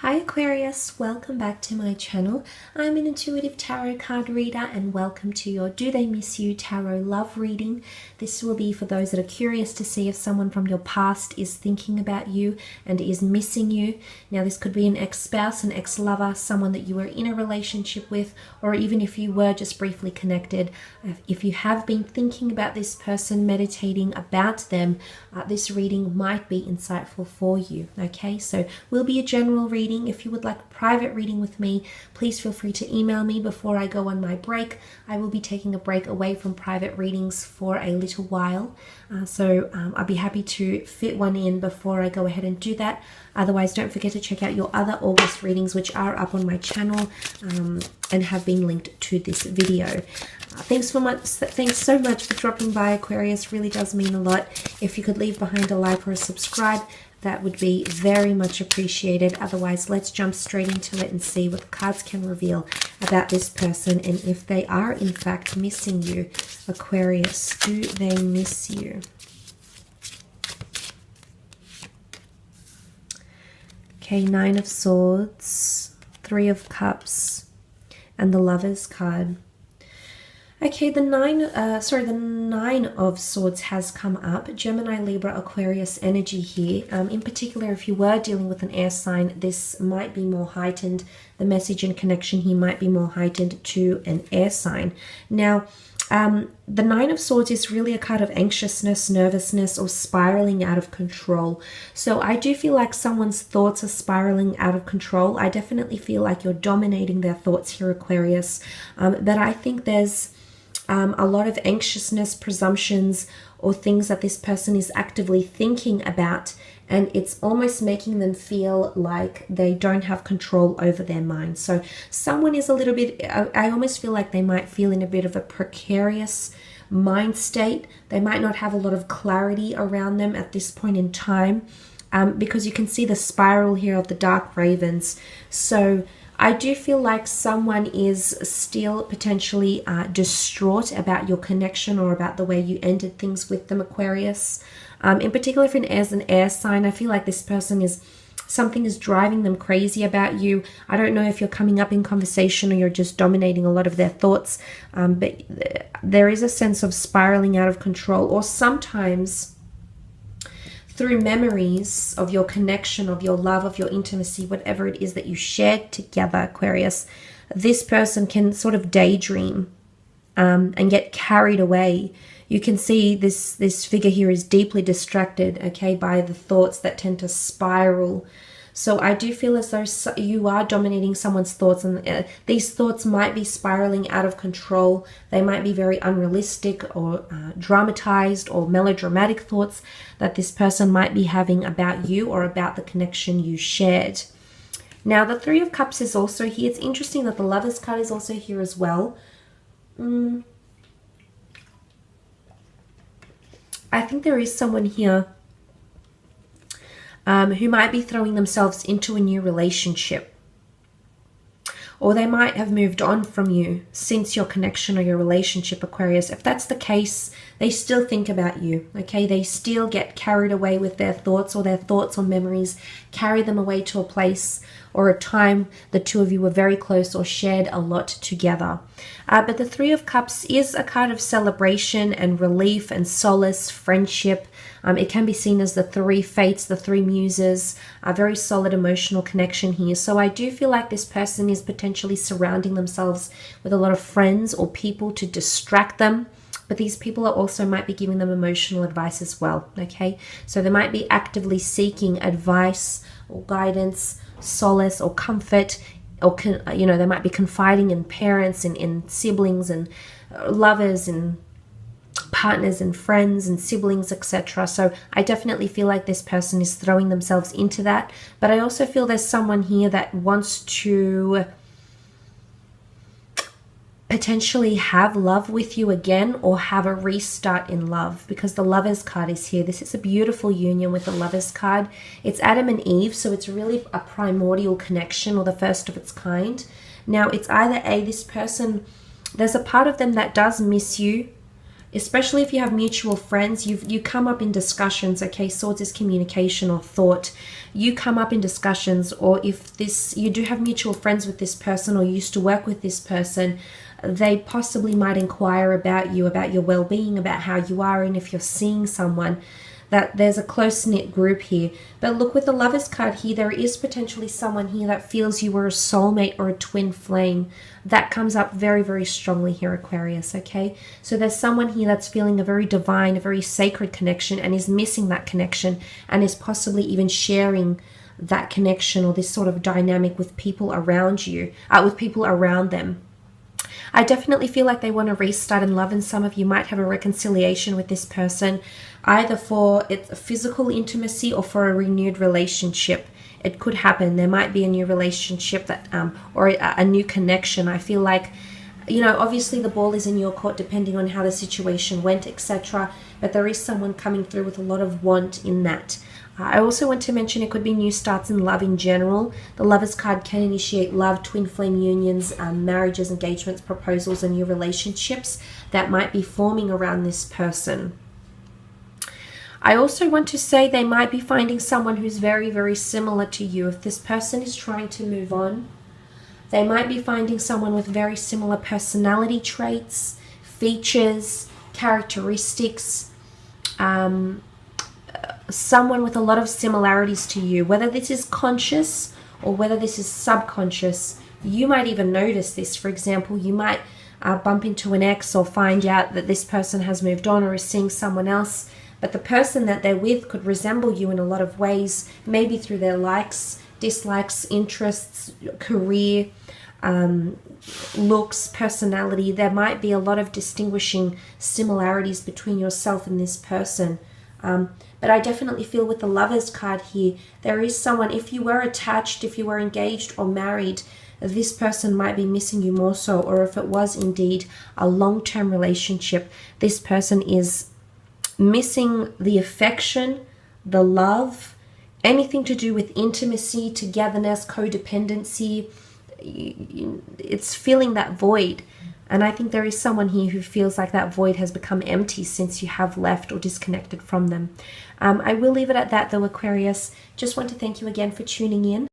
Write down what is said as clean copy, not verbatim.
Hi Aquarius, welcome back to my channel. I'm an intuitive tarot card reader and welcome to your Do They Miss You tarot love reading. This will be for those that are curious to see if someone from your past is thinking about you and is missing you. Now this could be an ex-spouse, an ex-lover, someone that you were in a relationship with, or even if you were just briefly connected. If you have been thinking about this person, meditating about them, this reading might be insightful for you. Okay, so will be a general reading. If you would like a private reading with me, please feel free to email me before I go on my break. I will be taking a break away from private readings for a little while. I'll be happy to fit one in before I go ahead and do that. Otherwise, don't forget to check out your other August readings, which are up on my channel and have been linked to this video. Thanks so much for dropping by, Aquarius. Really does mean a lot. If you could leave behind a like or a subscribe, that would be very much appreciated. Otherwise, let's jump straight into it and see what the cards can reveal about this person and if they are in fact missing you. Aquarius, do they miss you? Okay, Nine of Swords, Three of Cups, and the Lovers card. Okay, the Nine of Swords has come up. Gemini, Libra, Aquarius energy here. In particular, if you were dealing with an air sign, this might be more heightened. The message and connection here might be more heightened to an air sign. Now, the Nine of Swords is really a card of anxiousness, nervousness, or spiraling out of control. So I do feel like someone's thoughts are spiraling out of control. I definitely feel like you're dominating their thoughts here, Aquarius. But I think there's a lot of anxiousness, presumptions, or things that this person is actively thinking about, and it's almost making them feel like they don't have control over their mind. So someone is a little bit, I almost feel like they might feel in a bit of a precarious mind state. They might not have a lot of clarity around them at this point in time, because you can see the spiral here of the dark ravens. So I do feel like someone is still potentially distraught about your connection or about the way you ended things with them, Aquarius. In particular, if it is an air sign, I feel like this person something is driving them crazy about you. I don't know if you're coming up in conversation or you're just dominating a lot of their thoughts, but there is a sense of spiraling out of control, or sometimes through memories of your connection, of your love, of your intimacy, whatever it is that you shared together, Aquarius, this person can sort of daydream and get carried away. You can see this figure here is deeply distracted, okay, by the thoughts that tend to spiral. So I do feel as though you are dominating someone's thoughts, and these thoughts might be spiraling out of control. They might be very unrealistic or dramatized or melodramatic thoughts that this person might be having about you or about the connection you shared. Now, the Three of Cups is also here. It's interesting that the Lovers card is also here as well. I think there is someone here who might be throwing themselves into a new relationship, or they might have moved on from you since your connection or your relationship, Aquarius. If that's the case, they still think about you, okay? They still get carried away with their thoughts, or their thoughts or memories carry them away to a place or a time the two of you were very close or shared a lot together. But the Three of Cups is a card of celebration and relief and solace, friendship. It can be seen as the three fates, the three muses, a very solid emotional connection here. So I do feel like this person is potentially surrounding themselves with a lot of friends or people to distract them. But these people are also might be giving them emotional advice as well, okay? So they might be actively seeking advice or guidance, solace or comfort, or they might be confiding in parents and in siblings and lovers and partners and friends and siblings, etc. So I definitely feel like this person is throwing themselves into that. But I also feel there's someone here that wants to potentially have love with you again, or have a restart in love, because the Lovers card is here. This is a beautiful union with the Lovers card. It's Adam and Eve, so it's really a primordial connection, or the first of its kind. Now, it's either this person, there's a part of them that does miss you, especially if you have mutual friends, you come up in discussions. Okay, swords is communication or thought. You come up in discussions, or if you do have mutual friends with this person or used to work with this person, they possibly might inquire about you, about your well-being, about how you are, and if you're seeing someone, that there's a close-knit group here. But look, with the Lovers card here, there is potentially someone here that feels you were a soulmate or a twin flame. That comes up very, very strongly here, Aquarius, okay? So there's someone here that's feeling a very divine, a very sacred connection and is missing that connection and is possibly even sharing that connection or this sort of dynamic with people around you, with people around them. I definitely feel like they want to restart in love, and some of you might have a reconciliation with this person, either for it's physical intimacy or for a renewed relationship. It could happen. There might be a new relationship that, or a new connection. I feel like, you know, obviously the ball is in your court depending on how the situation went, etc. But there is someone coming through with a lot of want in that. I also want to mention it could be new starts in love in general. The Lovers card can initiate love, twin flame unions, marriages, engagements, proposals, and new relationships that might be forming around this person. I also want to say they might be finding someone who's very, very similar to you. If this person is trying to move on, they might be finding someone with very similar personality traits, features, characteristics, someone with a lot of similarities to you. Whether this is conscious or whether this is subconscious, you might even notice this. For example, you might bump into an ex or find out that this person has moved on or is seeing someone else, but the person that they're with could resemble you in a lot of ways, maybe through their likes, dislikes, interests, career, looks, personality. There might be a lot of distinguishing similarities between yourself and this person. But I definitely feel with the Lovers card here, there is someone, if you were attached, if you were engaged or married, this person might be missing you more so. Or if it was indeed a long-term relationship, this person is missing the affection, the love, anything to do with intimacy, togetherness, codependency. It's filling that void. And I think there is someone here who feels like that void has become empty since you have left or disconnected from them. I will leave it at that though, Aquarius. Just want to thank you again for tuning in.